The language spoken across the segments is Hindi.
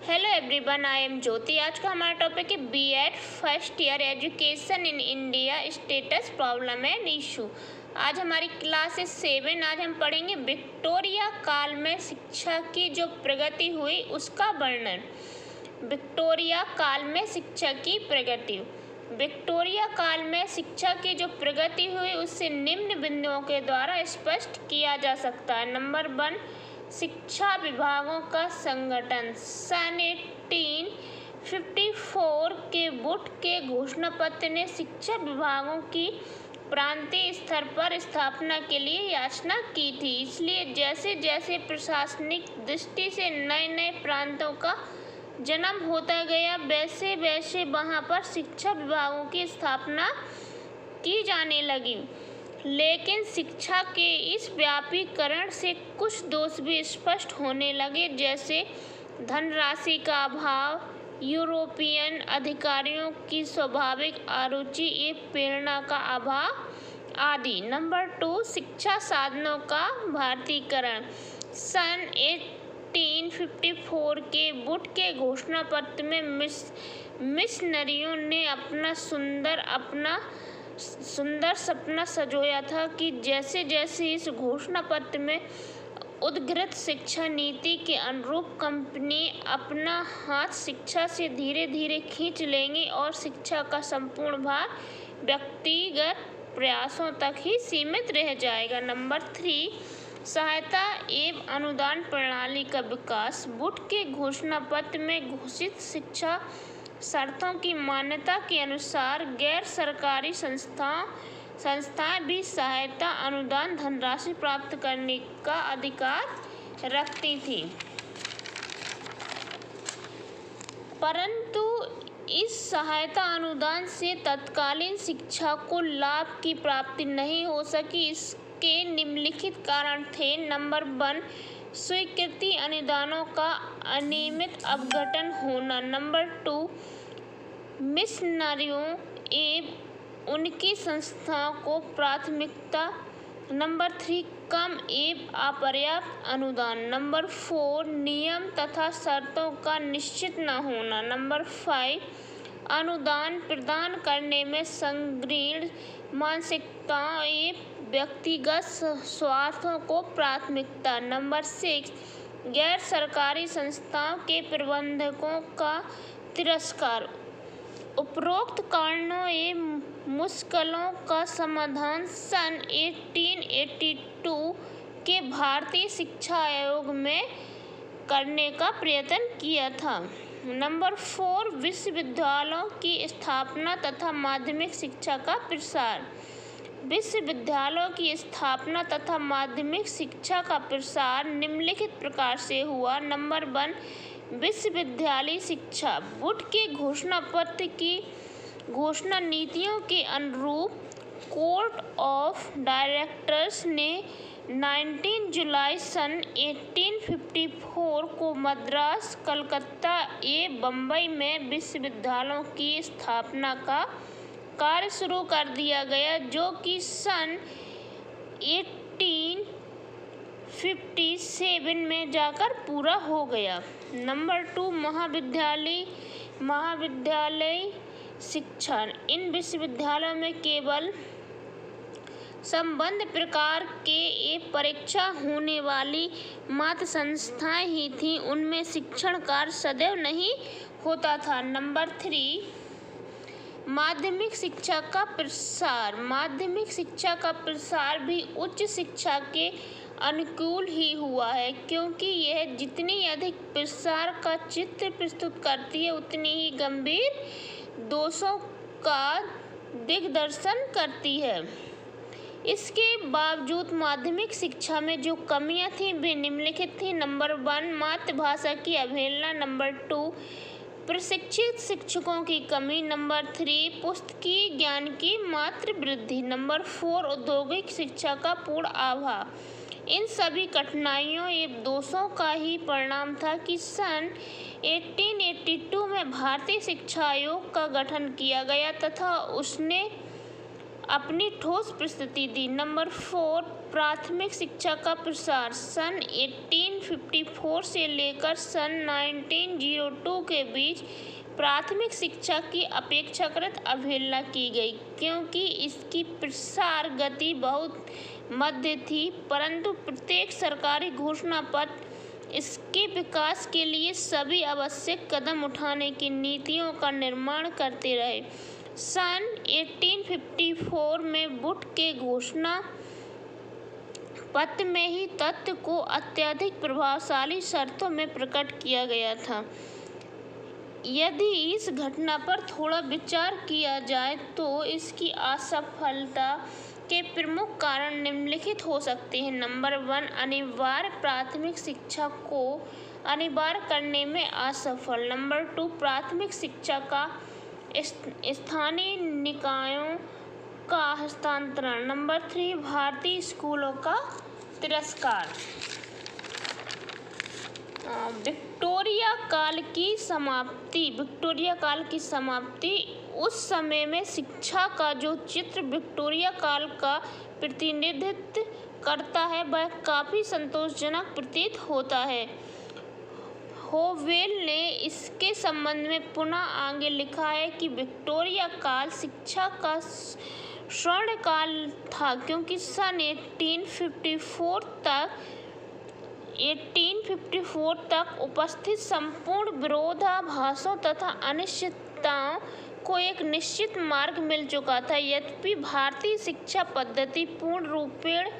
Hello everyone, I am Jyoti. आज का हमारा टॉपिक है BEd first year education in India status problem and issue. आज हमारी क्लास है 7। आज हम पढ़ेंगे विक्टोरिया काल में शिक्षा की जो प्रगति हुई उसका वर्णन। विक्टोरिया काल में शिक्षा की प्रगति। विक्टोरिया काल में शिक्षा की जो प्रगति हुई उससे निम्न बिंदुओं के द्वारा स्पष्ट किया जा सकता है। नंबर 1, शिक्षा विभागों का संगठन। सन 1854 के वुड के घोषणा पत्र ने शिक्षा विभागों की प्रांतीय स्तर पर स्थापना के लिए याचना की थी। इसलिए जैसे जैसे प्रशासनिक दृष्टि से नए नए प्रांतों का जन्म होता गया, वैसे वैसे वहां पर शिक्षा विभागों की स्थापना की जाने लगी। लेकिन शिक्षा के इस व्यापीकरण से कुछ दोष भी स्पष्ट होने लगे, जैसे धनराशि का अभाव, यूरोपियन अधिकारियों की स्वाभाविक अरुचि एवं प्रेरणा का अभाव आदि। नंबर 2, शिक्षा साधनों का भारतीकरण। सन 1854 के वुड के घोषणा पत्र में मिशनरियों ने अपना सुंदर सपना सजोया था कि जैसे जैसे इस घोषणा पत्र में उद्घृत शिक्षा नीति के अनुरूप कंपनी अपना हाथ शिक्षा से धीरे धीरे खींच लेंगी और शिक्षा का संपूर्ण भार व्यक्तिगत प्रयासों तक ही सीमित रह जाएगा। नंबर 3, सहायता एवं अनुदान प्रणाली का विकास। वुड के घोषणा पत्र में घोषित शिक्षा शर्तों की मान्यता के अनुसार गैर सरकारी संस्थाएं भी सहायता, अनुदान, धनराशि प्राप्त करने का अधिकार रखती थी। परंतु इस सहायता अनुदान से तत्कालीन शिक्षा को लाभ की प्राप्ति नहीं हो सकी। इसके निम्नलिखित कारण थे। नंबर 1, स्वीकृति अनुदानों का अनियमित आवंटन होना। नंबर 2, मिशनरियों एवं उनकी संस्थाओं को प्राथमिकता। नंबर 3, कम एवं अपर्याप्त अनुदान। नंबर 4, नियम तथा शर्तों का निश्चित न होना। नंबर 5, अनुदान प्रदान करने में संकीर्ण मानसिकताओं एवं व्यक्तिगत स्वार्थों को प्राथमिकता। नंबर 6, गैर सरकारी संस्थाओं के प्रबंधकों का तिरस्कार। उपरोक्त कारणों एवं मुश्किलों का समाधान सन 1882 के भारतीय शिक्षा आयोग में करने का प्रयत्न किया था। नंबर 4, विश्वविद्यालयों की स्थापना तथा माध्यमिक शिक्षा का प्रसार। विश्वविद्यालयों की स्थापना तथा माध्यमिक शिक्षा का प्रसार निम्नलिखित प्रकार से हुआ। नंबर 1, विश्वविद्यालय शिक्षा। वुड के घोषणा पत्र की घोषणा नीतियों के अनुरूप कोर्ट ऑफ डायरेक्टर्स ने 19 जुलाई सन 1854 को मद्रास, कलकत्ता एवं बम्बई में विश्वविद्यालयों की स्थापना का कार्य शुरू कर दिया गया, जो कि सन 1857 में जाकर पूरा हो गया। नंबर 2, महाविद्यालय शिक्षा। इन विश्वविद्यालयों में केवल संबद्ध प्रकार के एक परीक्षा होने वाली मात्र संस्थाएं ही थीं। उनमें शिक्षण कार्य सदैव नहीं होता था। नंबर 3, माध्यमिक शिक्षा का प्रसार। माध्यमिक शिक्षा का प्रसार भी उच्च शिक्षा के अनुकूल ही हुआ है, क्योंकि यह जितनी अधिक प्रसार का चित्र प्रस्तुत करती है, उतनी ही गंभीर दोषों का दिग्दर्शन करती है। इसके बावजूद माध्यमिक शिक्षा में जो कमियां थीं वे निम्नलिखित थीं। नंबर 1, मातृभाषा की अवहेलना। नंबर 2, प्रशिक्षित शिक्षकों की कमी। नंबर 3, पुस्तकीय ज्ञान की मात्र वृद्धि। नंबर 4, औद्योगिक शिक्षा का पूर्ण अभाव। इन सभी कठिनाइयों एवं दोषों का ही परिणाम था कि सन 1882 में भारतीय शिक्षा आयोग का गठन किया गया तथा उसने अपनी ठोस प्रस्तुति दी। नंबर 4, प्राथमिक शिक्षा का प्रसार। सन 1854 से लेकर सन 1902 के बीच प्राथमिक शिक्षा की अपेक्षाकृत अवहेलना की गई, क्योंकि इसकी प्रसार गति बहुत मध्य थी, परंतु प्रत्येक सरकारी घोषणा पत्र इसके विकास के लिए सभी आवश्यक कदम उठाने की नीतियों का निर्माण करते रहे। सन 1854 में वुड के घोषणा पत्र में ही तथ्य को अत्यधिक प्रभावशाली शर्तों में प्रकट किया गया था। यदि इस घटना पर थोड़ा विचार किया जाए तो इसकी असफलता के प्रमुख कारण निम्नलिखित हो सकते हैं। नंबर 1, अनिवार्य प्राथमिक शिक्षा को अनिवार्य करने में असफल। नंबर 2, प्राथमिक शिक्षा का स्थानीय निकायों का हस्तांतरण। नंबर 3, भारतीय स्कूलों का तिरस्कार। विक्टोरिया काल की समाप्ति। उस समय में शिक्षा का जो चित्र विक्टोरिया काल का प्रतिनिधित्व करता है वह काफी संतोषजनक प्रतीत होता है। होवेल ने इसके संबंध में पुनः आगे लिखा है कि विक्टोरिया काल शिक्षा का स्वर्ण काल था, क्योंकि सन 1854 तक उपस्थित संपूर्ण विरोधाभासों तथा अनिश्चितताओं को एक निश्चित मार्ग मिल चुका था। यद्यपि भारतीय शिक्षा पद्धति पूर्ण रूपेण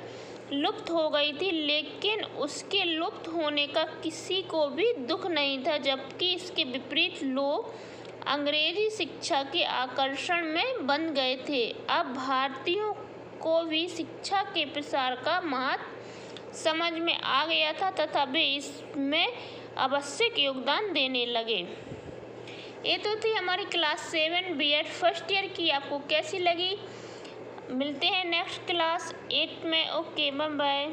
लुप्त हो गई थी, लेकिन उसके लुप्त होने का किसी को भी दुख नहीं था, जबकि इसके विपरीत लोग अंग्रेजी शिक्षा के आकर्षण में बंध गए थे। अब भारतीयों को भी शिक्षा के प्रसार का महत्व समझ में आ गया था तथा वे इसमें आवश्यक योगदान देने लगे। ये तो थी हमारी क्लास 7 B.Ed फर्स्ट ईयर की। आपको कैसी लगी? मिलते हैं नेक्स्ट क्लास 8 में। Okay, bye bye.